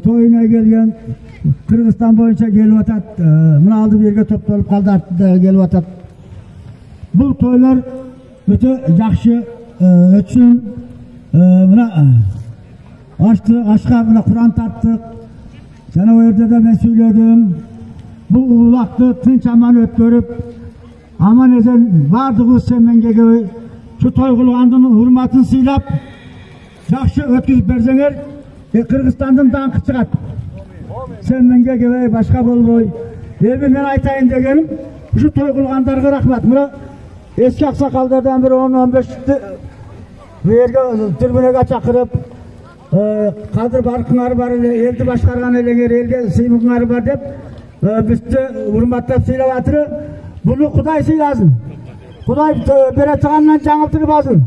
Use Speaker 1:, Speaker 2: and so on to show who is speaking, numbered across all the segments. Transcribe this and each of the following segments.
Speaker 1: Toyuna gelgen Kırgızstan boyunca gelip atat. Mına aldı bir yerge toplalıp kaldı arttı gelip atat. Bu toylar öte jakşı ötsün. Mına aşka mına Kur'an tarttık. Sana o yerde de ben söyledim. Bu ulaktı tınç aman ötkörüp aman ezen vardığız semenge gibi şu toygulgandının hurmatını silap jakşı ötküzüp bersenger Kırgızstan'dan dankı çıkat. Semenge gibi başka bolboy. Ben aytayın degenim şu toygulgandarga rahmat. Mına eski aksakallardan biri 10-15 bu yerge tribünege çakırıp Kadir barkınlar var, eldi başkargan elenger, elge sıymıklar var dep bizde hurmatlap sıylap atırı. Bunu Kuday sıylasın. Kuday bere çıgandan жаңылтырып alsın.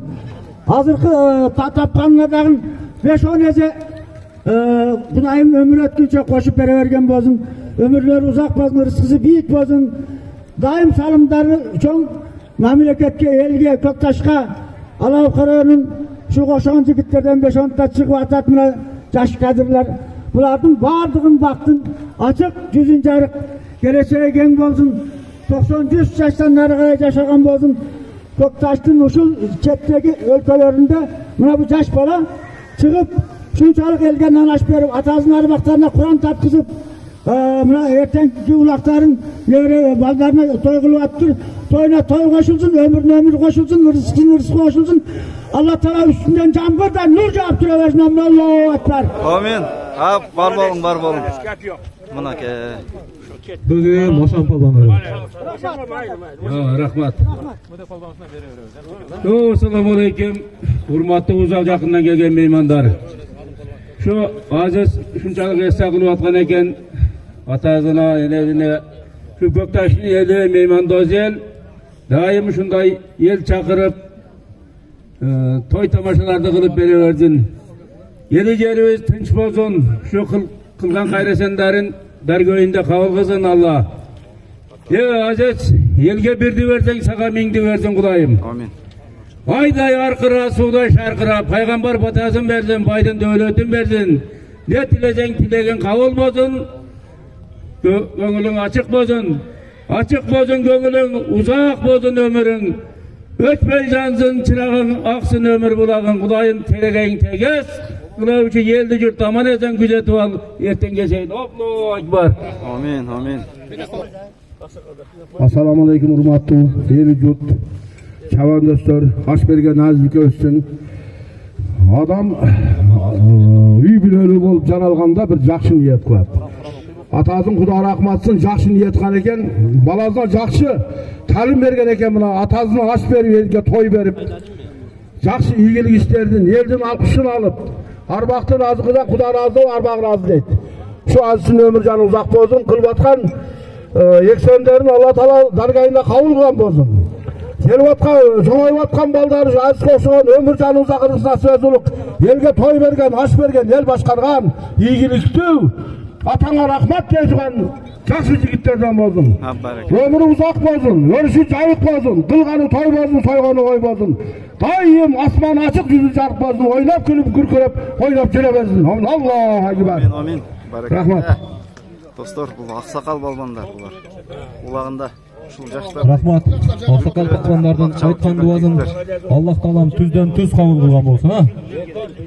Speaker 1: Hazırkı tapkanlardan 5-10 eze Kudayım ömür ötkünce koşup bere vergen bozun. Ömürleri uzak bozun, rızkısı büyük bozun. Daim salımdarı çoğun memleketke, elge, Köktaşka, Alav Kırı'nın şu koşan jigitlerden 5-10'da çıkıp atatmına jaş kadirler. Bulardan bardığın baktın açık yüzün jarık geleceğe gen bolsun. 90-100 yaştan narıgaya yaşagan bolsun. Köktaş'ın uşul çetteki ülkelerinde buna bu jaş bala çıkıp şunçalık elge nanaş berip atasının arabaklarına Kur'an tapkızıp buna ertenki ulakların ballarına toy kılıp attır. Toyuna toy koşulsun, ömrüne ömür koşulsun, rızkına rızkı koşulsun. Allah Teala üstünden can ver da nur cevap versin. Allahu Ekber.
Speaker 2: Amin. Ha var bolun, var bolun. Mına ke.
Speaker 3: Bugün Moşan Palbanları. Rahmat. Assalamu aleykum. Hurmatlı uzak yakından gelgen meymanlar. Şu aziz şunçalık esna kılıp atkan eken atasına, enevine, şu Köktaş'ın eli meymandoz el daim şunday el çakırıp toy tamaşalarda kılıp beriverdin. Yeli jerimiz tinç bozun. Şu kılgan hayresenlerin dergöyünde kabul kılsın Allah. Aziz elge birdi versen saka mingdi versin Kudayım.
Speaker 2: Amin.
Speaker 3: Ayday arkıra, suğday şarkıra, Peygamber batasın versin, baydın dövletin versin. Ne dilesen dilegen kabul bozun. Gönülün açık bozun. Açık bozun gönülün, uzak bozun ömürün. Ötmey jansın, çırağın, aksın ömür bulağın, Kudayın telegeyin tegez. Kulağı için yeldi jürt aman esen güzetip al, erten geçeyin. Allahu Ekber.
Speaker 2: Amin, amin.
Speaker 4: Assalamu aleykum hurmatlı değerli jürt. Çavan dostlar, Haşberge nazik ölsün. Adam üy bilölü bolup can alganda bir jakşı niyet kılat. Atasın Kuda rahmatsın jakşı niyet kılan eken, balazına jakşı talim bergen eken buna atasına aş berip, toy berip, jakşı iyilik isterdin, elden alkışını alıp, arbaqtın azıqıda Kuda razı ol, arbaq razı deydi. Şu azısın ömür canı uzak bozun, kılbatkan eksenlerin Allah Teala dargayında kabul kılan bozun. Жоңайып атқан балдары аз қосыған өмір жаны ұзақ насып етулік елге той берген, аш берген, ел басқарған, игіліктүү атаңа рахмат дежіған жақсы жігіттерден болсын. Өмірі ұзақ болсын, өрісі жайық болсын, қылғаны той болсын, сойғаны ой болсын. Дайым асман ашық, жүзі жарық болсын, ойлап күліп күркіреп, ойнап жүре берсін. Аллаху акбар.
Speaker 2: Amin.
Speaker 4: Рахмат.
Speaker 2: Dostlar, bu aksakal balbanlar bular. Ulağında
Speaker 3: Rahmat. Aksakal balbanlardan aytkan duazın Allah Taalam tüzden tüz kabul kılgan bolsun ha.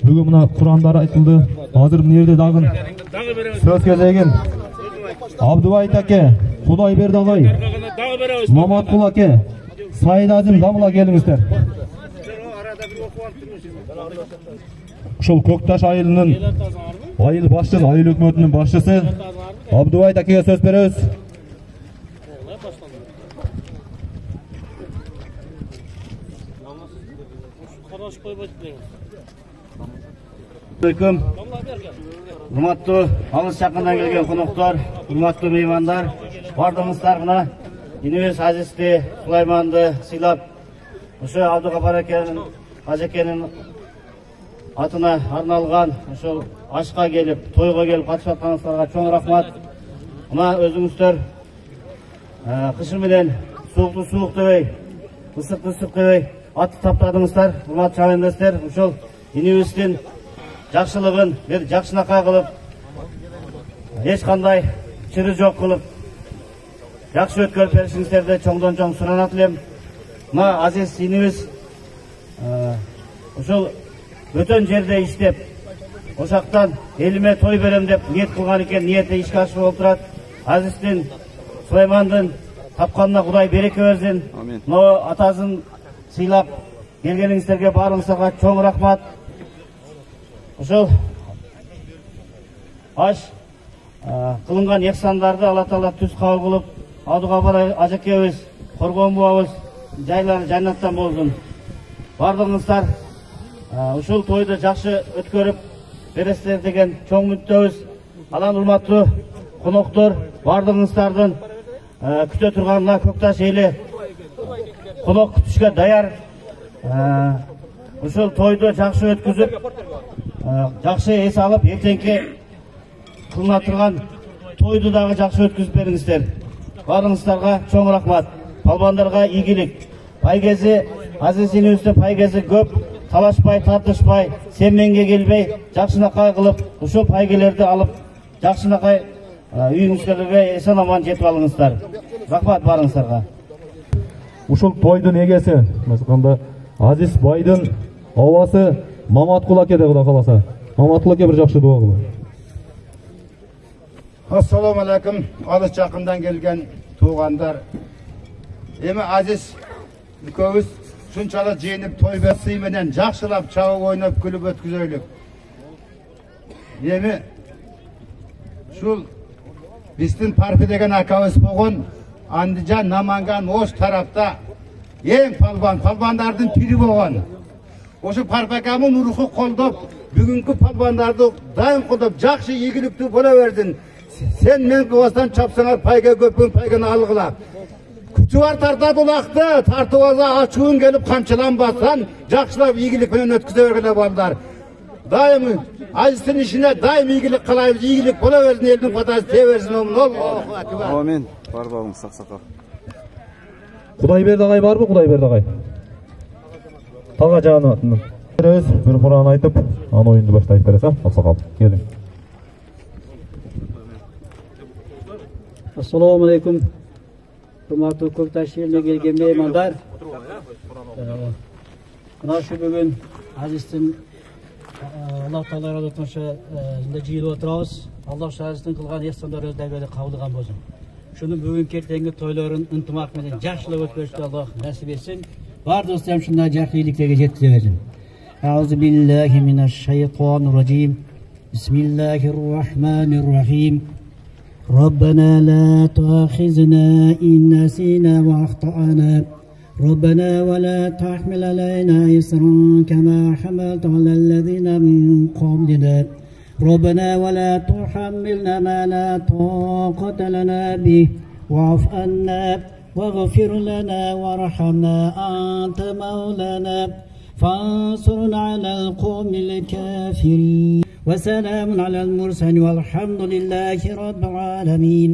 Speaker 3: Bugün mına Kur'anlar aytıldı. Hazır bu yerde dagın söz кезегин Abduvayt ake, Kudayberdi agay, Mamatqul ake, Said Azim Damla gelingizler. Uşul Köktaş ayılının ayıl başçısı, ayıl hükümetinin başçısı Abduvayt akega söz berебиз.
Speaker 5: Aleyküm. Hurmatlı alыс жақындан келген қонақтар, hurmatlı meymanlar, бардығыңыздар Инебес Азизді, Сулайманды сыйлап, ошо Абдуғапар экенин, Ажекенин атына арналған ошол ашқа келіп, тойға келіп катышып атканыңыздарга чоң рахмат. Мына өзүңүздөр кышын менен суукту суук дебей, ысыкты ысык дебей атты таптадыңыздар. Урматтуу чабандастар, ошол инебестин жакшылыгын бир жакшынакай кылып, ешқандай чыры жоқ қылып жақсы өткөрүп беришиңиздерди чоңдон чоң суранат элем. Мына азиз инибиз ушул өтөн жерде иштеп, ошақтан еліме той берем деп ниет қылған екен, ниеті ишке ашып болып тұрат. Азиздин, Сулаймандын тапқанына Құдай береке берсин. Мына атасын сыйлап келгениңиздерге барыңыздарга чоң рахмат. Ушул аш кылынган ихсандарды Алла Таала түз кабыл кылып, Абдугапар ажакебиз, Коргон бубабыз жайлары жаннаттан болсун. Бардығыңыздар ушул тойду жакшы өткөрүп бересиздер деген чоң үмүттөбүз. Анан урматтуу коноктор, бардығыңыздардын күтө турганына Көкташ эли конок күтүшкө даяр. Ушул тойду жакшы өткүзүп, жакшы эс алып, эртеңки кылына турган тойду дагы жакшы өткүзүп бериңиздер. Барыңыздарга чоң рахмат. Палбандарга ийгилик. Пайгези азиз инибизде пайгези көп, талашпай, тартышпай, семменге келбей, жакшынакай кылып, ушул пайгелерди алып, жакшынакай үйүңүзгө эсен аман жетип алыңыздар. Рахмат барыңыздарга.
Speaker 6: Ушул тойдун эгеси, масканда Азиз байдын абасы Маматкул аке да Кудай кааласа. Маматкул аке бир жакшы дуа кылып.
Speaker 7: Assalamu alaikum, alış жақындан келген туғандар. Эми Азиз экөөбүз шунчалык жыйынып той бесүй менен жакшылап чабып ойноп күлүп өткүзөйлүк. Эми ушул биздин Парпи деген акабыз болгон Андижан, Наманган, Ош тарапта эң палбандардын пири болгон. Ошо Парпи акамдын руху колдоп, бүгүнкү палбандарды дайым колдоп, жакшы ийгиликтүү боло бердин. Sen men kıvastan çapsanar payga köpün paygını algıla. Küçü var tarta bulakta, tartıvaza açığın gelip kamçılan bassan, jakşılap iyilik bilen ötküze vergile ballar. Daim Aziz'in işine daim iyilik kalayız, iyilik bola versin, elin patası teversin omun. Allahu akbar.
Speaker 2: Amin. Бар бағың сақсақал.
Speaker 6: Құдайберді ағай бар бұл Құдайберді ағай? Талға жағаны атынан. Bir Құран айтып, аны ойынды башта айтып бересем, ақсақал. Келin.
Speaker 8: Assalamu alaikum. Hurmatli Көкташ еліне келген меймандар. Мына шу бүгін Азиздің Аллах Таала разы болсынша жиылып отырабыз. Аллах Азиздің қылған ихсандар өз дәбелі қабылдаған болсын. Шуның бүгін ертеңгі тойларын ынтымақ менен жакшылап өткөрүшкө Аллах насип етсин. Бар достарым шундай жакшы ийгиликтерге жеткизе берсин. Аузу биллахи минаш шайтанир раджим. Бисмиллахир-рахманир-рахим. ربنا لا تؤاخذنا إن نسينا وأخطأنا ربنا ولا تحمل علينا إصرا كما حملت على الذين من قبلنا ربنا ولا تحملنا ما لا طاقة لنا به واعف عنا واغفر لنا وارحمنا أنت مولانا فانصرنا على القوم الكافرين وسلام على المرسلين والحمد لله رب العالمين.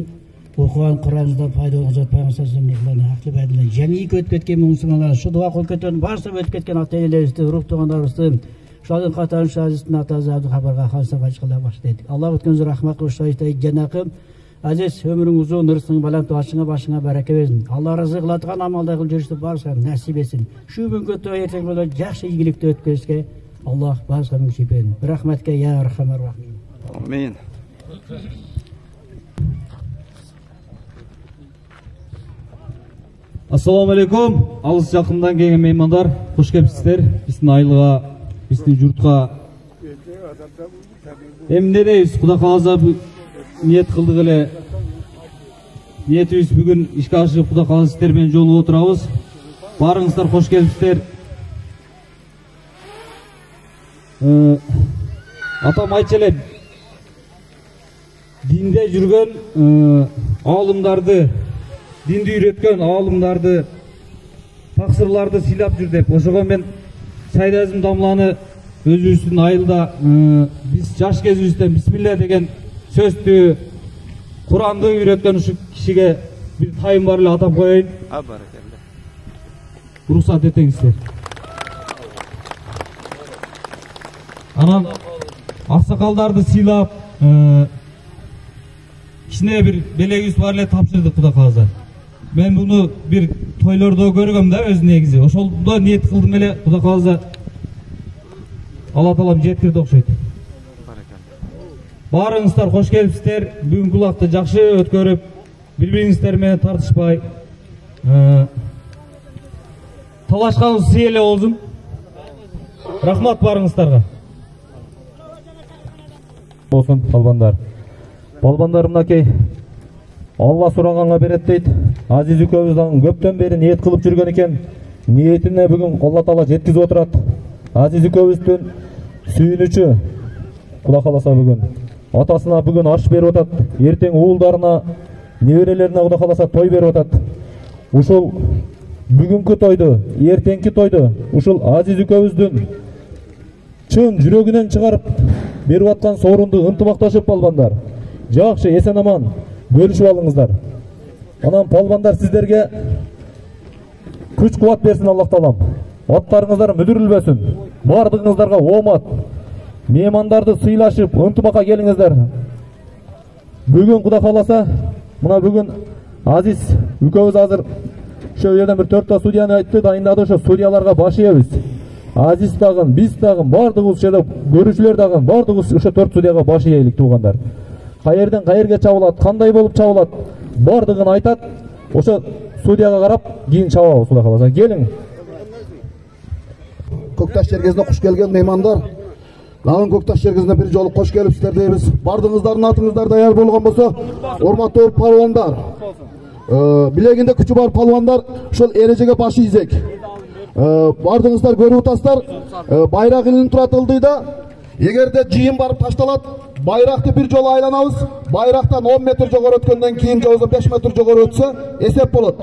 Speaker 8: Okuyan Kur'an'dan faydalanacak Peygamber sallallahu haklı bedilen cemi kötken Müslümanlar şu dua kıl kötön varsa ötketken ataylarızdı ruh tuğanlarızdı şadın katarın şahısının atazı Abdülhabar'a halsa başkalar başladı. Allah ötkenizi rahmet kılıştayı cenakım aziz ömrün uzun ırsın balant başına bereke versin. Allah razı kılatıkan amalda kıl жүрüştü varsa nasip etsin. Şu gün kötü yetek böyle жақсы iyilikte ötközke Allah bazı müşip edin. Rahmetke ya Erhamer Rahim.
Speaker 2: Amin.
Speaker 6: Assalamu alaikum. Алыс жақындан келген меймандар, қош келіпсіздер. Біздің айылға, біздің жұртқа. Емде дейіз, Құда қаласа ниет қылдық еле. Ниетіміз бүгін ішке ашып, Құда қаласа сіздермен жолы отырабыз. Барыңыздар, қош келіпсіздер. Атам айтчелеп динде жүрген алымдарды, динді үйреткен алымдарды, тақсырларды сыйлап жүр деп. Ошоға мен Сайдазым Дамланы өзіміздің айылда біз жаш кезімізден бисмилля деген сөзді Құранды үйреткен ұшы кішіге бір тайым бар еле атап қойайын. Рұқсат етеңіздер. Анан ақсақалдарды сыйлап, кичине бир белегибиз бар эле тапшырдык Кудай кааласа. Мен буну бир тойлордо көргөм да өз негизи. Ошолдо ниет кылдым эле Кудай кааласа Алла таалам жеткирди окшойт. Баарыңыздар кош келипсиздер. Бүгүнкү убакытты жакшы өткөрүп, бири-бириңиздер менен тартышпай, талашканыбыз сый эле болсун. Рахмат барыңыздарга.
Speaker 9: Болсын балбандар. Балбандар мынакей Алла сураганга берет дейт. Азиз үкөбүз дагы көптөн бери ниет кылып жүргөн экен. Ниетине бүгүн Алла таала жеткизип отурат. Азиз үкөбүздүн сүйүнүчү Кудай кааласа бүгүн атасына бүгүн аш берип атат. Эртең уулдарына, неберелерине Кудай кааласа той берип атат. Ушул бүгүнкү тойду, эртеңки тойду ушул Азиз үкөбүздүн чын жүрөгүнөн чыгарып берип аткан соорунду ынтымакташып балбандар. Жакшы эсен аман бөлүшүп алыңыздар. Анан балбандар сиздерге күч кубат берсин Аллах таалам. Аттарыңыздар мүдүрүлбөсүн. Бардыгыңыздарга оомат. Меймандарды сыйлашып, ынтымакка келиңиздер. Бүгүн Кудай кааласа, мына бүгүн Азиз үкөбүз азыр ошо жерден бир 4 судьяны айтты, дайындады. Ошо судьяларга баш ийебиз. Азиз дагы, биз дагы, бардыгыбыз ошо көрүүчүлөр дагы, бардыгыбыз ошо 4 судьяга баш ийелик туугандар. Каерден каерге чабылат, кандай болуп чабылат, бардыгын айтат. Ошо судьяга карап, кийин чабабыз Кудай кааласа. Келиң.
Speaker 10: Көкташ жергезине кош келген меймандар. Дагы Көкташ жергезине бир жолу кош келипсиздер дейбиз. Бардыгыңыздардын атыңыздар даяр болгон болсо, урматтуу палвандар, билегинде күчү бар палвандар ушул эрежеге баш ийзек. Бардыгыңыздар көрүп атасыздар, байрак илинип турат ылдыйда. Эгерде жыйын барып ташталат, байракты бир жолу айланабыз. Байрактан 10 метр жогору өткөндөн кийин же 5 метр жогору өтсө эсеп болот.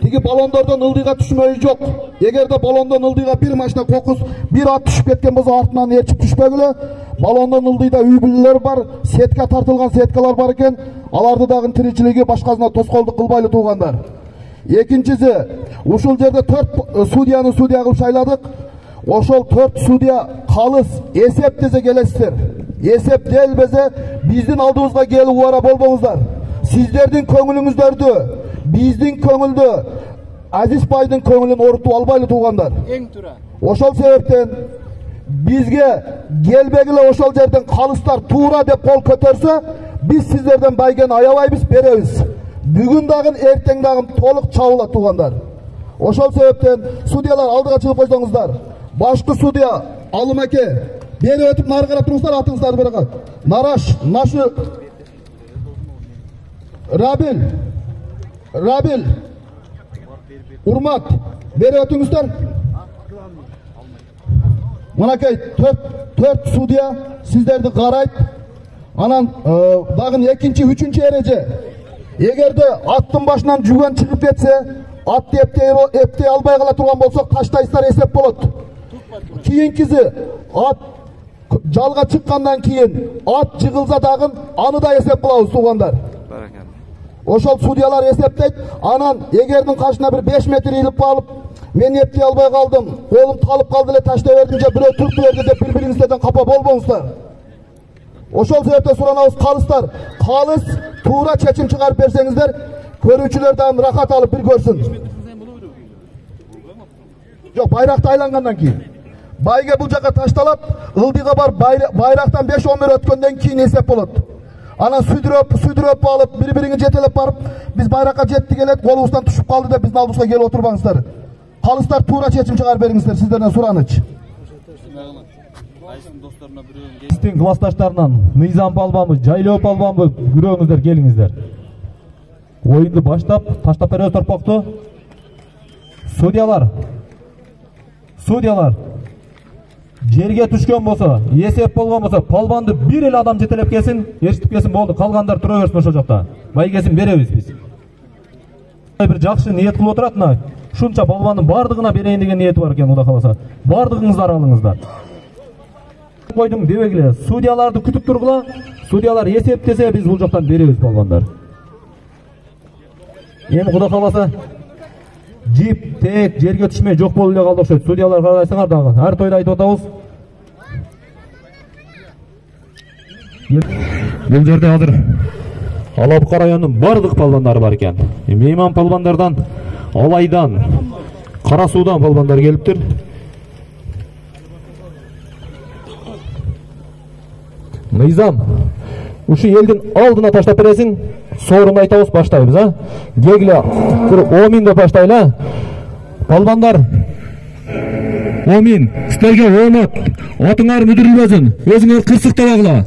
Speaker 10: Тиги баллондордон ылдыйга түшмөйү жок. Эгерде баллондон ылдыйга бир машина кокус, бир ат түшүп кеткен болсо артынан ээрчип түшпөгүлө. Баллондон ылдыйда үй бүлөлөр бар, сетке тартылган сеткалар бар экен. Аларды дагы тиричилиги башкасына тоскоолдук кылбайлы туугандар. Экинчиси, ушул жерде 4 судьяны судья кылып шайладык. Ошол 4 судья калыс эсеп десе келесиздер. Эсеп делбесе биздин алдыбызга келип убара болбоңуздар. Сиздердин көңүлүңүздөрдү, биздин көңүлдү, Азиз байдын көңүлүн орутуп албайлы туугандар. Ошол себептен бизге келбегиле ошол жерден калыстар туура деп кол көтөрсө, биз сиздерден байгени аябайбыз, беребиз. Бүгүн дагы эртең дагы толук чабылат туугандар. Ошол себептен судьялар алдыга чыгып койсоңуздар. Башкы судья Алым аке, бери өтүп нары карап туруңуздар, атыңыздарды бери карап. Нараш, Нашы, Рабил, Урмат, бери өтүңүздөр. Мынакей 4 судья сиздерди карайт. Анан дагы экинчи, үчүнчү эреже. Эгерде аттын башынан жүгөн чыгып кетсе, атты эптей албай кала турган болсо, таштайсыздар, эсеп болот. Кийинкиси, ат жалга чыккандан кийин ат жыгылса дагы аны да эсеп кылабыз туугандар. Ошол судьялар эсептейт. Анан эгердин каршына бир 5 метр ийилип калып, мен эптей албай калдым, колум талып калды эле, таштай бердим же бирөө түртүп берди деп бири-бириңиздерден капа болбоңуздар. Ошол себептен суранабыз, калыстар, калыс туура чечим чыгарып берсеңиздер, көрүүчүлөр дагы рахат алып бир көрсүн. Жок, байракты айлангандан кийин. Байге бул жака ташталат, ылдыйга бар байрактан 5-10 метр өткөндөн кийин эсеп болот. Анан сүйдүрөп алып, бири-бириңи жетелеп барып, биз байракка жеттик эле, колубуздан түшүп калды деп биздин алдыбызга келип отурбаңыздар. Калыстар туура чечим чыгарып бериңиздер, сиздерден сураныч.
Speaker 9: Биздин классташтарынан Низам балбанбы, Жайлоо балбанбы, күрөөңүздөр, келиңиздер. Оюнду баштап, таштап беребиз торпокту. Судьялар, жерге түшкөн болсо, эсеп болгон болсо, палбанды бир эле адам жетелеп келсин, ээрчитип келсин, болду. Калгандар тура берсин ошол жакта. Байгесин беребиз биз. Бир жакшы ниет кылып отурат мына. Ушунча палбандын бардыгына берейин деген ниети бар экен, Кудай кааласа. Бардыгыңыздар алыңыздар. Койдум дебегиле, судьяларды күтүп тургула. Судьялар эсептесе, биз бул жактан беребиз палбандар. Эми Кудай кааласа, жип, тек, жерге түшмөй жок болуп эле калды окшойт. Судьялар карайсыңар дагы. Ар тойда айтып атабыз. Бул жерде азыр Ала Бука районунун бардык палбандары бар экен. Мейман палбандардан Алайдан, Кара Суудан палбандар келиптир. Низам, ушу элдин алдына таштап бересиң, соорун айтабыз, баштайбыз, а? Кегиле, бир 10 миңде баштайлы. Палбандар, 10 миң, силерге оомат, атыңар мүдүрүлбөсүн, өзүңөр кырсыктабагыла.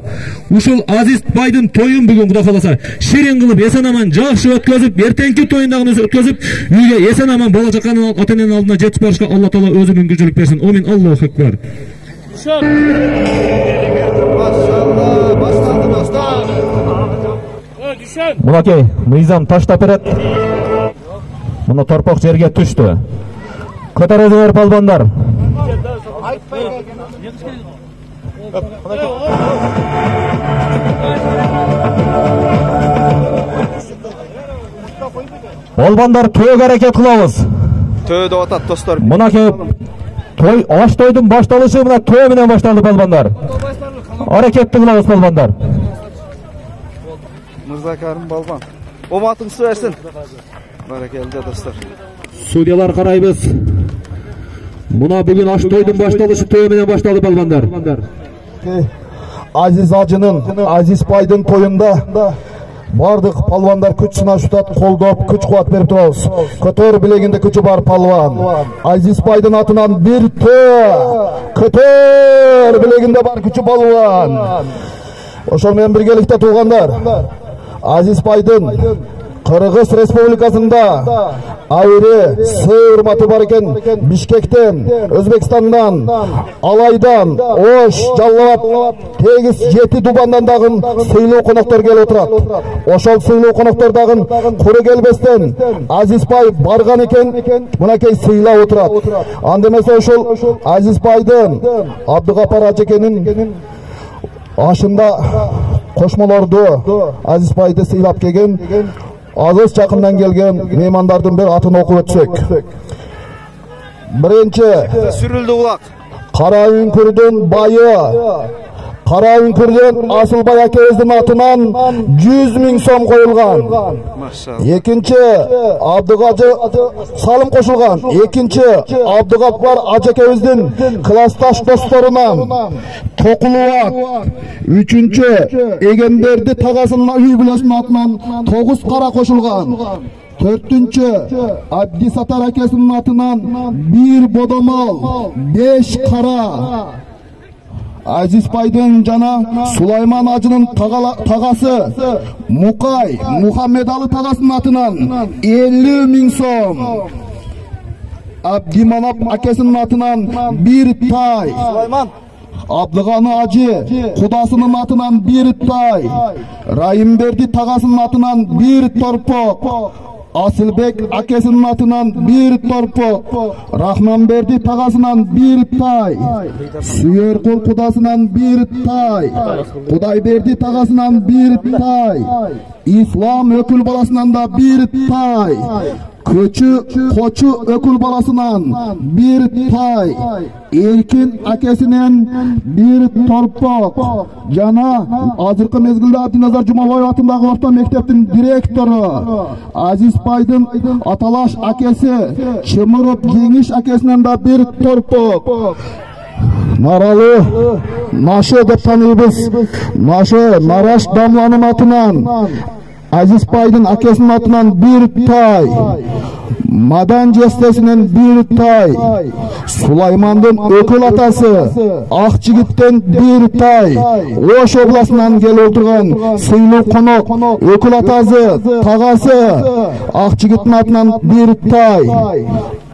Speaker 9: Ушул Азиз байдын тоюн бүгүн Кудай кааласа шерен кылып, эсен-аман жакшы өткөзүп, эртеңки тоюн дагы өткөзүп, үйгө эсен-аман бала чаканын ата-эненин алдына жетип барышка Алла Таала өзү мүмкүнчүлүк берсин. Амин. Аллаху акбар. Мынакей, Низам таштап берет. Муну торпок жерге түштү. Көтөрүңөр палбандар. Палбандар төөгө аракет кылабыз.
Speaker 2: Төө деп атат достор.
Speaker 9: Мынакей той, аш тойдун башталышы мына төө менен башталды палбандар. Аракетти кылабыз палбандар.
Speaker 2: Мырзакарым балбан. Оматыңызды берсин. Баракелде достор.
Speaker 9: Судьялар карайбыз. Мына бүгүн аш тойдун башталышы төө менен башталды палбандар.
Speaker 10: Азиз ажынын, Азиз байдын тоюнда бардык палвандар күч сынашып, колдоп, күч кубат берип турабыз. Көтөр билегинде күчү бар палван. Азиз байдын атынан бир төө. Көтөр билегинде бар күчү палван. Ошол менен биргеликте туугандар, Азиз байдын Кыргыз Республикасында айры сый урматы бар экен. Бишкектен, Өзбекстандан, Алайдан, Ош, Жалал, тегиз 7 Дубандан дагы сыйлуу коноктор келип отурат. Ошол сыйлуу коноктор дагы куру келбестен Азиз бай барган экен, мынакей сыйлап отурат. Анда эмесе ошол Азиз байдын Абдыгапар ажекенин ашында кошмолорду Азиз байды сыйлап келген, алыс жакындан келген меймандардын бир атын окуп өтсөк. Биринчи
Speaker 2: Сүрүлдү улак.
Speaker 10: Кара Үңкүрдүн байы, Кара Үңкүрдүн Асылбай акебиздин атынан 100 миң сом коюлган. Экинчи Абдыгажы салым кошулган. Экинчи Абдыгапар ажекебиздин классташ досторунан Токулубак. Үчүнчү Эгемберди тагасынын үй бүлөсүнүн атынан 9 кара кошулган. Төртүнчү Абдисатар акесинин атынан 1 бодомал, 5 кара. Азиз байдын жана Сулайман ажынын тагасы Мукай Мухаммедалы тагасынын атынан 50 миң сом. Абдиманап акесинин атынан 1 тай. Абдыганы ажы кудасынын атынан 1 тай. Райымберди тагасынын атынан 1 торпок. Асылбек акесинин атынан 1 торпок. Рахманберди тагасынан 1 тай. Сүйөркул кудасынан 1 тай. Кудайберди тагасынан 1 тай. Ислам өкүл баласынан да 1 тай. Кочу өкүл баласынан 1 тай. Эркин акесинен 1 торпок. Жана азыркы мезгилде Абдиназар Жумабаев атындагы орто мектептин директору Азиз байдын аталаш акеси Чымырып Жеңиш акесинен да 1 торпок. Наралы Нашы деп таныйбыз. Нашы Нараш Дамланын атынан Азиз байдын акесинин атынан 1 тай. Мадан жестесинен 1 тай. Сулаймандын өкүл атасы Ак жигиттен 1 тай. Ош областынан келип отурган сыйлуу конок өкүл атасы тагасы Ак жигиттин атынан 1 тай.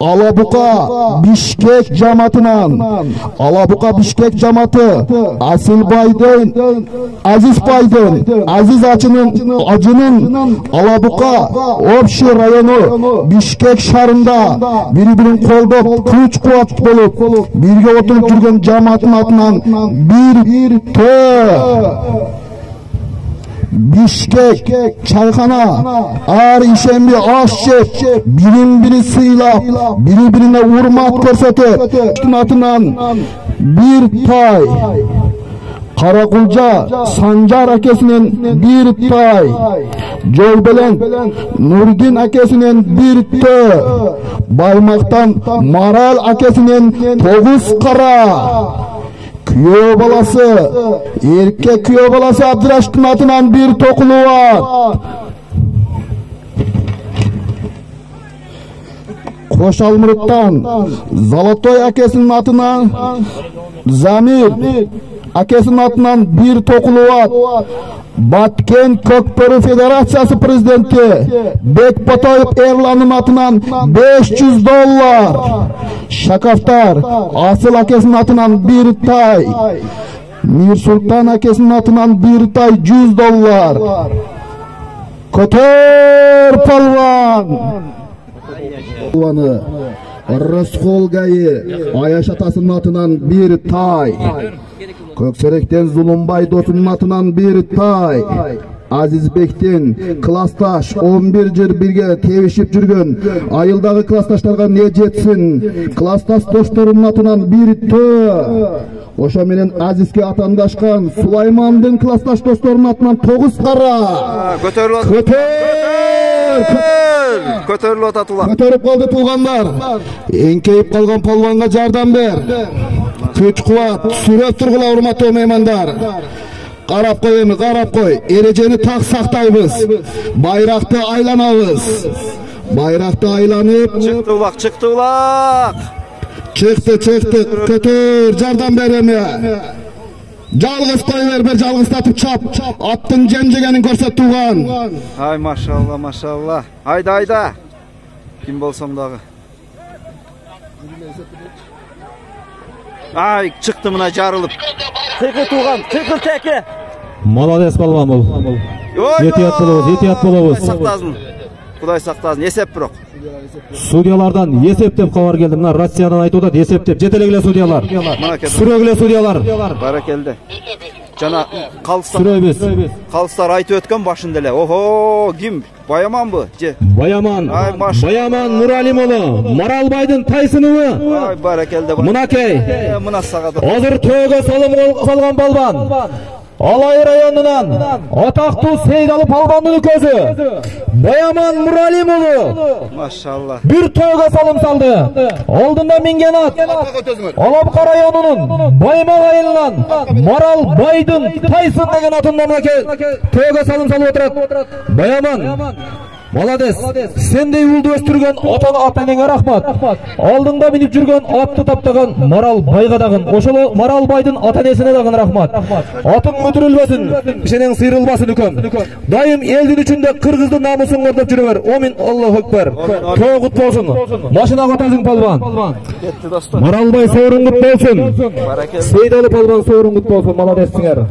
Speaker 10: Алабука Бишкек жаматынан Алабука Бишкек жаматы Асылбайдын Азиз байдын Азиз ажынын Алабука общий району Бишкек шаарында бири-бирин колдоп күч кубат болуп бирге отуруп жүргөн жамааттын атынан 1 төө. Бишкек чайхана ар ишемби аш жеп бирин-бири сыйлап бири-бирине урмат көрсөтөт. Атынан 1 тай. Каракулжа Санжар акесинен 1 тай. Жол белен Нурдин акесинен 1 tö. Baymaktan Maral akesinen 9 kara. Kүйөө balası, erkek kүйөө balası Abduraştın atынан 1 tokuluvat. Koşalmırıktan Zalatoy akesinin atından Zamir akesinin atından 1 tokuluvat. Batken Kökbörü Federasyası Prezidenti Bekbatoyip Erlan'ın atından $500. Şakaftar Asıl akesinin atından 1 tay. Mir Sultan akesinin atından 1 tay $100. Kötör palvan. Palvanı Rıskol Gayı Ayaş atasının atından 1 tay. Kökserekten Zulumbay dosunun atından 1 tay. Azizbek'ten klastaş 11 jır birge tevişip жүрgөн ayıldağı klastaşlarga ne jetsin. Klastaş dostlarının atından 1 tö. Oşo menen Azizke atandaşkan Sulaymandın klastaş dostlarının atından 9 kara.
Speaker 2: Көтөрүлүп атат улам.
Speaker 10: Көтөрүп калды туугандар. Эңкейип калган полванга жардам бер. Күч кубат, сүрөп тургула урматтуу меймандар. Карап кой эми, карап кой. Эрежени так сактайбыз. Байракты айланабыз. Байракты айланып,
Speaker 2: Чыкты улак.
Speaker 10: Чыкты. Көтөр, жардам бер эми. Жалгыз кой бер, жалгыздатып чап. Аттын жемжегенин көрсөт тууган.
Speaker 2: Ай машалла. Айда. Ким болсом дагы. Ай, чыкты мына жарылып. Кыйкыр тууган, кыйкыр теке.
Speaker 9: Молодец балбан бул. Этият болобуз.
Speaker 2: Кудай сактасын, эсеп бирок.
Speaker 9: Судьялардан есеп деп кабар келди. Мына Россиядан айтып атат, есеп деп. Жетелегиле судьялар. Сүрөгүле судьялар.
Speaker 2: Баракелде. Жана калыстар айтып өткөн башында эле. Охо, ким? Баяманбы?
Speaker 9: Баяман Нуралим уулу, Маралбайдын тайсыныбы?
Speaker 2: Ай, баракелде.
Speaker 9: Мынакей.
Speaker 2: Мына сага.
Speaker 9: Азыр төөгө салган балбан. Алай районунан атактуу Сейдалы Палбандын көзү Баяман Нуралим уулу.
Speaker 2: Машалла.
Speaker 9: Бир төөгө салым салды. Алдында минген ат. Алапка районунун Баймак айылынан Марал Байдын Тайсын деген атында мынакей төөгө салым салып отурат. Баяман молодец. Сендей улду өстүргөн ата энеңе рахмат. Алдыңда минип жүргөн атты таптаган Марал Байга дагы, ошол Марал Байдын ата энесине дагы рахмат. Атың көтөрүлбөсүн, ишенең сыйрылбасын үкөм. Дайым элдин үчүндө кыргыздын намысын кордоп жүрө бер. Амин, Аллаху акбар. Тоогут болсун. Машинага атасың палбан.
Speaker 2: Кетти достор.
Speaker 9: Маралбай сооруңгут болсун. Сейдалы палбан сооруңгут болсун. Молодецсиңер.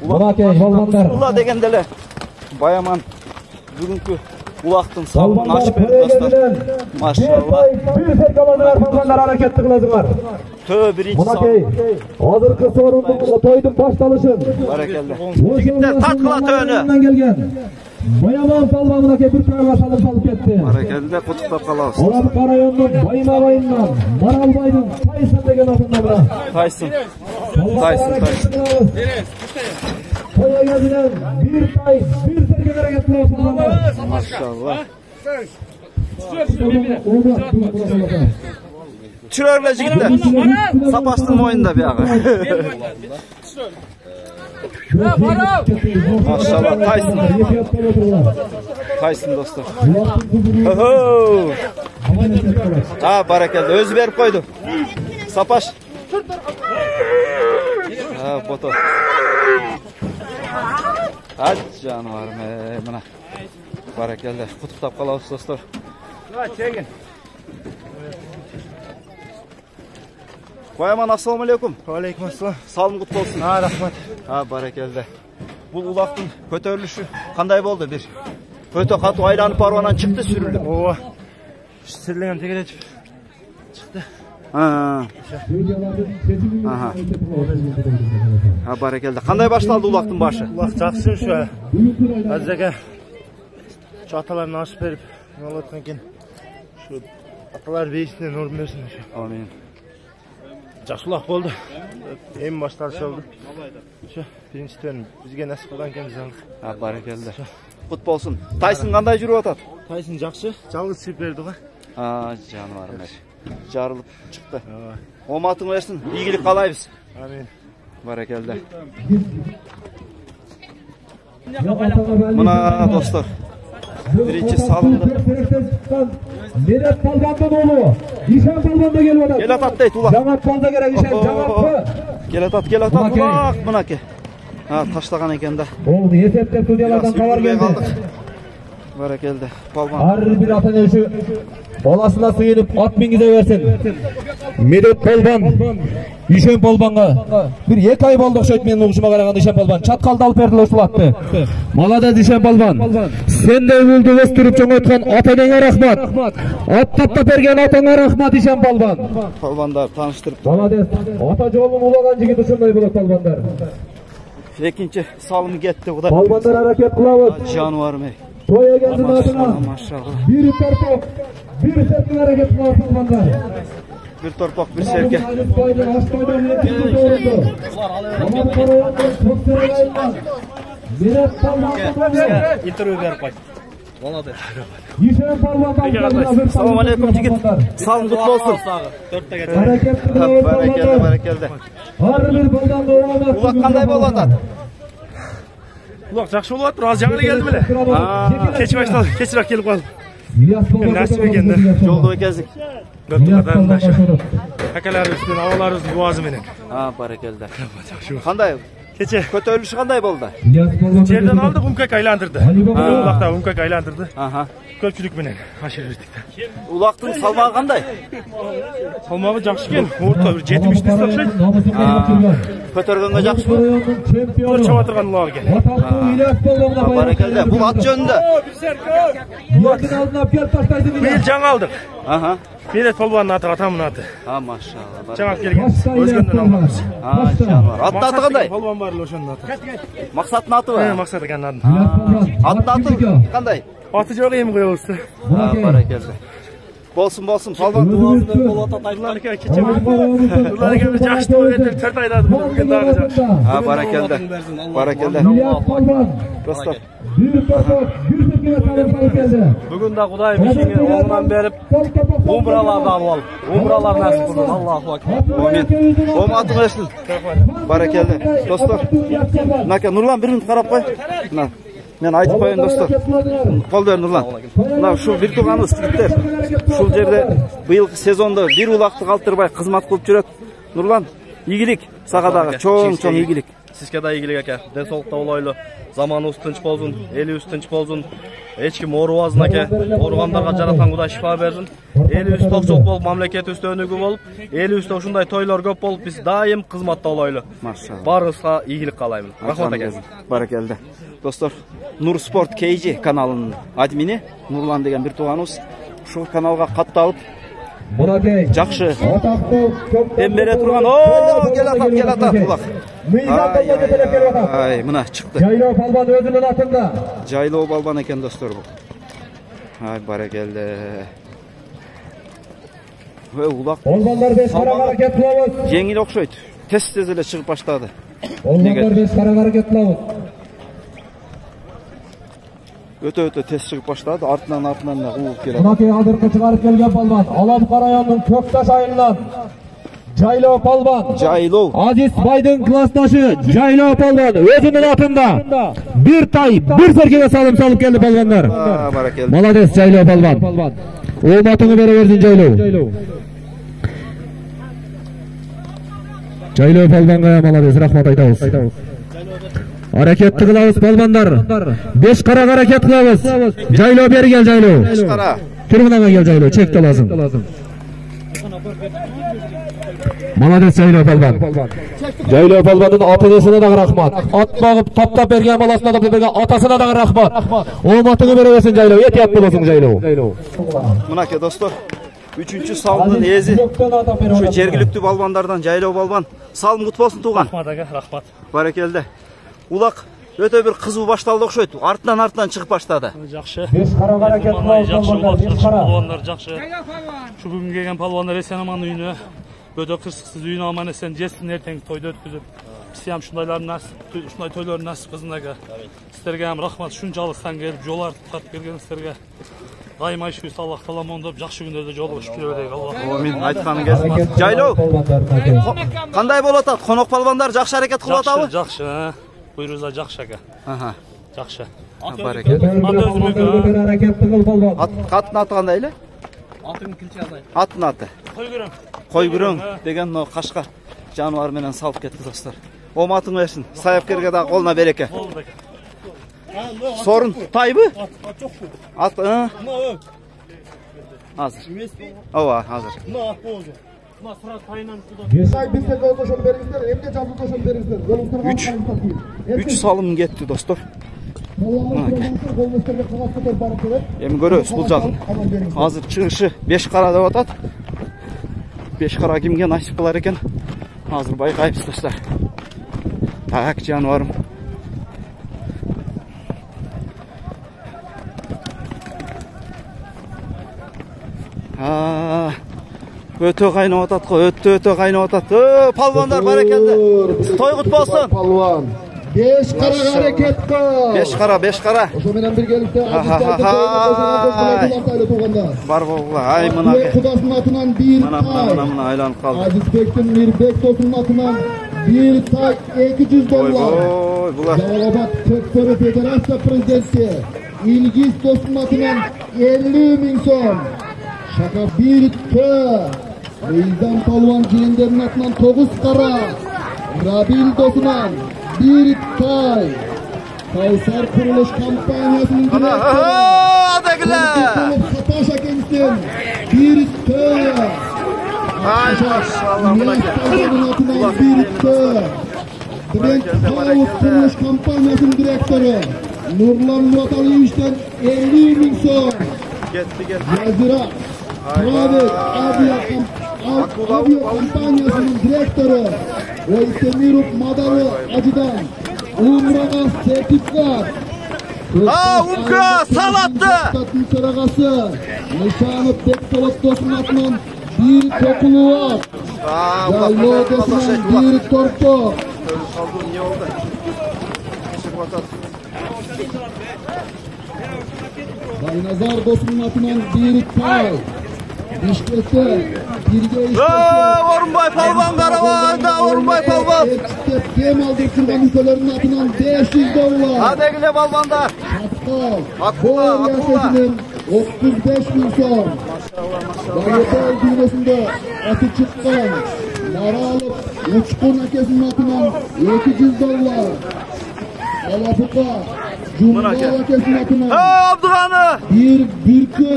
Speaker 9: Мынакей балбандар.
Speaker 2: Ула дегенде эле Баяман бүгүнкү улактын салымын ачып берди достор. Машалла.
Speaker 9: Бир секаландар балбандар аракетти кыласыңар.
Speaker 2: Биринчи сал.
Speaker 9: Азыркы соорундун тойдун башталышын.
Speaker 2: Баракелде. Жигиттер таткыла төөнү.
Speaker 9: Баяман палбанына бир төөгө салып кетти.
Speaker 2: Баракелде, куттуктап калабыз.
Speaker 9: Алапка районунун Баймак айылынан Маралбайдын Тайсын деген атында мына.
Speaker 2: Тайсын.
Speaker 9: Тоя кезинен бир тай, бир серге аракет кылабыз.
Speaker 2: Машалла. Чүрөгле жигиттер. Сапаштын моюнда биягы. Машалла, Тайсын достор. Баракелде, өзү берип койду. Сапаш. Фото. Жаныбарым, мына. Баракелде, куттуктап калабыз достор. Чегин. Баяман, ассаламу алейкум.
Speaker 11: Алейкум ассалам.
Speaker 2: Салым кут болсун.
Speaker 11: Рахмат.
Speaker 2: Баракелде. Бул улактын көтөрүлүшү кандай болду? Бир өтө катуу айланып барганан чыкты, сүрүлүп.
Speaker 11: Ооба. Сирлеген тегелетип чыкты.
Speaker 2: Баракелде. Кандай башталды улактын башы?
Speaker 11: Улак жакшы ушу. Азыркы аталарын ашып берип, болот экен. Ушу аталар бейсинен орун берсин ушу.
Speaker 2: Амин.
Speaker 11: Жакшы улак болду. Эми башталышы болду. Ушу биринчиден бизге насип кылган экенбиз алдык.
Speaker 2: Баракелде. Kut bolsun. Tayson kандай жүрүп атат?
Speaker 11: Tayson жақсы, жалғыз шығып берді ғой.
Speaker 2: Жануарым. Жарылып чыкты. Оматың берсин. Ийгилик каалайбыз.
Speaker 11: Амин.
Speaker 2: Баракелде. Мына достор. Birinci salındı.
Speaker 9: Medet Palban'dan oğlu. İşan Palban da geliyor.
Speaker 2: Gel atat deyt ulak.
Speaker 9: Жаңат Palda gerek İşan. Жаңат.
Speaker 2: Gel atat ulak. Mınaki. Ha taşlagan eken da.
Speaker 9: Oldu. Yesepte stüdyolardan kavar geldi.
Speaker 2: Barakelde. Palban.
Speaker 9: Har bir atan ölçü. Olasına sıyınıp at mingize versin. Medet Palban. İşen Palban'a. Bir 2 ay boldu okşayt menin uğuşuma karaganda İşen Palban. Çatkalda alıp berdiler uşulattı. Malades İşen Palban. Sen de övüldü östürüp çoğun ötken atana rahmat. At tapta bergen atana rahmat İşen Palban.
Speaker 2: Palbandar tanıştırıp.
Speaker 9: Malades. Ata jolun ulagan jigit uşunday bolot Palbandar.
Speaker 2: Ekinci salımı gitti.
Speaker 9: Palbandar hareket kılavuz.
Speaker 2: Januarım ey.
Speaker 9: Toya geldi atına.
Speaker 2: Maşallah.
Speaker 9: Bir torpok. Bir serpin hareket kılavuz Palbandar.
Speaker 2: Bir torpak bir serke.
Speaker 11: Interview berip koy.
Speaker 2: Assalamu alaikum jigit. Salım kutlu olsun. Barakelde. Ulak kanday bolot?
Speaker 11: Ulak жақсы болып жатыр, аз жаңылы келді біле. Кешіп başladı, кешірек келіп қалды. Нәсіп екенді.
Speaker 2: Жолды екенсік.
Speaker 11: Әкелер үстін, авалар үстін буазы менен.
Speaker 2: Barakelde. Қандай?
Speaker 11: Кече.
Speaker 2: Көтөрүлүшү кандай болду?
Speaker 11: Жерден алдық, Умкак айландырды. Улақта Умкак айландырды. Көпчүлүк менен ашыр бердик.
Speaker 2: Улактын салмагы кандай?
Speaker 11: Салмагы жакшы экен. Орто бир 70 окшойт.
Speaker 2: Көтөргөнгө жакшыбы?
Speaker 11: Өр чаба турган улак экен.
Speaker 2: Баракелде. Бул ат жөнүндө.
Speaker 11: Быйыл жаңы алдык. Medet Palban'ın atı, atamın atı.
Speaker 2: Maşallah.
Speaker 11: Жаңа келген. Өзгөндөн алганбыз.
Speaker 2: Жануар. Аттын аты кандай?
Speaker 11: Palban бар ошонун аты.
Speaker 2: Максаттын аты бар.
Speaker 11: Максат экен атын.
Speaker 2: Аттын аты кандай?
Speaker 11: Аты жок эми коебузду.
Speaker 2: Баракелде. Болсун, Palban.
Speaker 11: Улар экен кече. Улар экен жакшы топ 4 айда бүгүн дагы жакшы.
Speaker 2: Баракелде. Достор.
Speaker 11: Бүгүн да Кудай бишиңе оңунан берип, умраларды алып алып, умралар насип кылсын. Аллаху акбар.
Speaker 2: Амин. Оматы берсин. Баракелде. Достор. Мынаке Нурлан 1 минут карап кой. Мына мен айтып коеюн достор. Кол бер Нурлан. Мына ушул бир тууганыбыз жигиттер. Ушул жерде быйылкы сезондо бир улакты калтырбай кызмат кылып жүрөт. Нурлан, ийгилик сага дагы, чоң ийгилик.
Speaker 12: Сизге да ийгилик аке. Ден соолукта болойлу. Заманыбыз тынч болсун, элибиз тынч болсун. Эч ким оорубасын аке. Ооругандарга жараткан Кудай шифа берсин. Элибиз токчулук болуп, мамлекетибизде өнүгүү болуп, элибизде ушундай тойлор көп болуп, биз дайым кызматта болойлу.
Speaker 2: Машалла.
Speaker 12: Барыбызга ийгилик каалаймын. Рахмат аке.
Speaker 2: Баракелде. Достор, Нур Спорт KG каналынын админи Нурлан деген бир тууганыбыз ушул каналга катталып жакшы эм бере турган. Кел атат улак. Ай, мына чыкты.
Speaker 9: Жайлоо Palban өзүнүн атында.
Speaker 2: Жайлоо Palban экен достор бул. Ай, баракелде. Улак.
Speaker 9: Palbanдар 5 кара аракет кылабыз.
Speaker 2: Жеңил окшойт. Тез эле чыгып баштады.
Speaker 9: Palbanдар 5 кара аракет кылабыз.
Speaker 2: Өтө тез чыгып баштады. Артынан да кууп келет.
Speaker 9: Мынакей адыркы чыгарып келген Palban. Алабы районунун Көкташ айылынан Жайлоо Palban.
Speaker 2: Жайлоо.
Speaker 9: Азиз байдын классташы Жайлоо Palban өзүнүн атында бир тай, бир серкеге салым салып келди Palbanдар.
Speaker 2: Баракелде.
Speaker 9: Молодец Жайлоо Palban. Ооматыңы бере берсин Жайлоо. Жайлоо Palbanга молодец, рахмат айтабыз. Hareketli kılavuz Palbanдар. 5 kara hareket kılavuz. Jайлоо beri gel Jайлоо.
Speaker 2: 5 kara.
Speaker 9: Tribunama gel Jайлоо. Çek de lazım. Молодец Жайлоо Palban. Жайлоо Palban'ın atasına da rahmat. At bağıp taptap bergen balasına da bergen atasına da rahmat. Omatını beri versin Jайлоо. Etiyatlı olsun Jайлоо.
Speaker 2: Mınake dostlar. 3-cü salımın ezi. Şu jergilüktü Palbandardan Jайлоо Palban. Salım kutlu olsun tuğan.
Speaker 11: Rahmat aga, rahmat.
Speaker 2: Barakelde. Ulak öte bir kızı baştaldı okşoyt. Artdan çıkıp başladı.
Speaker 11: Жақшы.
Speaker 9: 5 kara hareket kılavuz Palbanдар. 5 kara.
Speaker 11: Palbanlar жақшы. Şu бүгін келген Palbanlar esen аман үйіне, бөтө кырсыксыз үйүнө аман esen жетсин, эртең тойду өткүзүп.
Speaker 13: Biz ham shundaylarni shunday to'ylarni nasib qilsin aka. Sizlarga ham rahmat, shunchalikdan kelib yo'llar tutib berganingizlarga. Daima shu Alloh taolo mondab yaxshi kunlarda jolg'ishib kelaveraylik. Alloh.
Speaker 2: Amin. Aytganingiz. Jaylov. Qanday bo'latadi? Qo'noq polvonlar yaxshi harakat qilyaptimi?
Speaker 13: Yaxshi, ha. Buyruqlar yaxshi aka.
Speaker 2: Aha.
Speaker 13: Yaxshi.
Speaker 2: Barakalloh.
Speaker 6: harakat qil polvon.
Speaker 2: Qatni ati qandaylar?
Speaker 13: Atın kilchasi.
Speaker 2: Atni ati. Qo'ygurung degan no Qashqa jonivar bilan salib ketdi do'stlar. Omating bersin. Sayapkerga da qo'lna beraka. Sorun taybi? At, hazır. Ava, hazır. Üç salım gitti dostlar. Hem görüyoruz bu cağın. Hazır çıkışı 5 qara deb atat. 5 qara kimga nasip qilar ekan? Hazır bayqaymiz dostlar. Tak jonivarim. Öte qaynab atat, öte qaynab atat. Palvonlar barakallah. To'yg'ut bo'lsin.
Speaker 10: Palvon. 5 qara harakat qil.
Speaker 2: 5 qara, 5 qara.
Speaker 10: O'sha bilan birgalikda
Speaker 2: Bar bo'lgan. Ay mana.
Speaker 10: Xudosning atidan bir
Speaker 2: mana aylanib qoldi.
Speaker 10: Azizbekning Mirbek do'stining atidan bir tak $200.
Speaker 2: Voy, bular.
Speaker 10: Javobat Ko'kto'ra Federatsiya prezidenti Ilgiz do'stining atidan 50.000 so'm. Shaka bir K. Meydan polvon jiyenderning atidan 9 qara. Rabil do'stidan bir tay. Kavsar qurilish kompaniyasining
Speaker 2: adagilar.
Speaker 10: Xatosh akangizdan bir tay.
Speaker 2: Ay maşallah
Speaker 10: bular. Bir tay. Brent qurilish kompaniyasining direktori Nurlan Murataliyevichdan 50.000 so'm.
Speaker 2: Getdi.
Speaker 10: Yazira Travel Avio kompaniyasining direktori Oytemirov Madalı Acıdan Umraga sertifikat.
Speaker 2: Umka salattı.
Speaker 10: Төрағасы Nişanı Bekpolat do'stining atidan bir to'qulu var. Jaylov do'stining bir torpoq. Baynazar do'stining atidan bir tay. Bishkekda birga
Speaker 2: O'rinboy polvon qaravada, O'rinboy polvon.
Speaker 10: Dem oldirib turgan ukalarning atidan $500.
Speaker 2: Adagilar polvonlar.
Speaker 10: Akula 35.000 so'm. Maşallah. Dünyasında ati çıqqan Naralov Uchqun akasining atidan $200. Alafuqa Jumbo akasining atidan
Speaker 2: Abdug'ani
Speaker 10: bir bürkü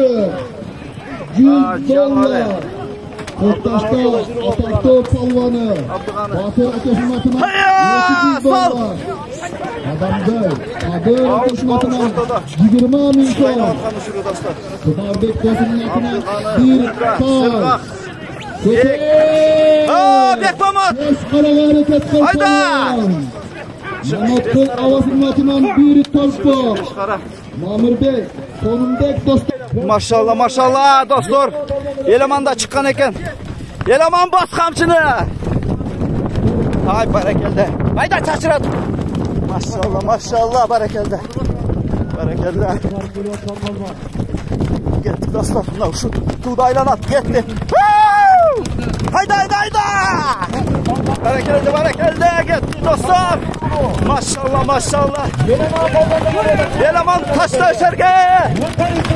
Speaker 10: $100. Qo'rtashda Atakto polvoni Botir akasining atidan $200. Adamday Adir akasining atidan $20.000 so'm. Xudarbek do'stining atidan bir tay.
Speaker 2: Bekpomat.
Speaker 10: Harakat qil. Hayda. Manotqul avazning atidan bir torpoq. Mamirbek, Sonumbek do'stlar.
Speaker 2: Maşallah dostlar. Elemanda chiqqan ekan. Eleman bos qamchini. Ay barakallah. Hayda chachiradi. Maşallah barakallah. Getdik dostlar. Mana shu tuğda aylanat getdi. Hayda. Barakallah getdi dostlar. Maşallah. Eleman taşla öşerge.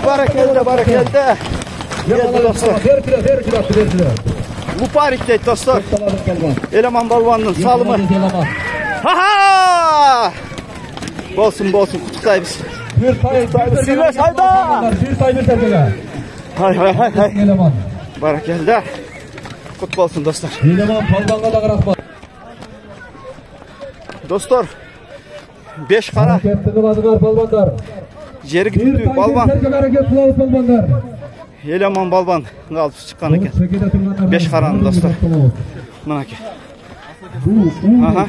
Speaker 2: Barakallah. Geldi dostlar. Luparik deydi dostlar. Eleman balvanın salımı. Bolsun kutuktayız.
Speaker 6: Bir tay
Speaker 2: hayda.
Speaker 6: Bir tay bir terkega.
Speaker 2: Hay.
Speaker 6: Eleman.
Speaker 2: Barakallah. Kut olsun dostlar.
Speaker 6: Eleman polvonga da rahmat.
Speaker 2: Dostlar 5 qara.
Speaker 6: Hareketli qiladigan polvonlar.
Speaker 2: Jeri gitti balvan.
Speaker 6: Hareket qiladi polvonlar.
Speaker 2: Eleman balvan qalib chiqqan ekan. 5 qarani dostlar. Mana aka. Aha.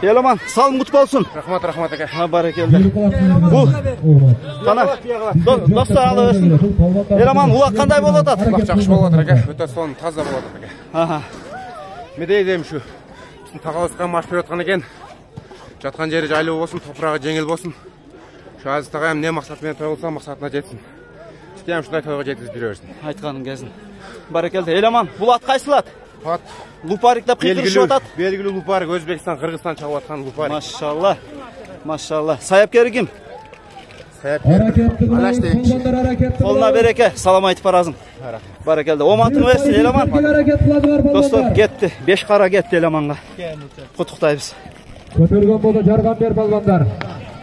Speaker 2: Eleman salım kut olsun.
Speaker 14: Rahmat aka.
Speaker 2: Ha barakallah. Bu qana dostlar alışın. Eleman ulaq qanday bo'ladi?
Speaker 14: Ulaq yaxshi bo'ladi aka. O'ta son toza bo'ladi aka.
Speaker 2: Aha.
Speaker 14: Men deydim shu. биздин Тагабызга маш берип аткан экен. Жаткан жери жайлуу болсун, топурагы жеңил болсун. Şu aziztaga hem ne maksat menен той кылса максатына жетсин. Сизге hem ушундай тойго жеткизип бере берсин.
Speaker 2: Айтканың келсин. Баракелде. Эламан, бул ат кайсыл ат?
Speaker 14: Ат
Speaker 2: Лупарик деп кыйкырышып атат.
Speaker 14: Белгилүү Лупарик, Өзбекстан, Кыргызстан чагып аткан Лупарик.
Speaker 2: Машалла. Машалла. Саяпкери ким? Koluna bereke. Salam aytıp barazın. Barakelde. Omatını versin eleman. Dostlar gitti. 5 kara gitti elemanga. Kutuktayız.
Speaker 6: Көтөргөн болду жарган бер балбандар.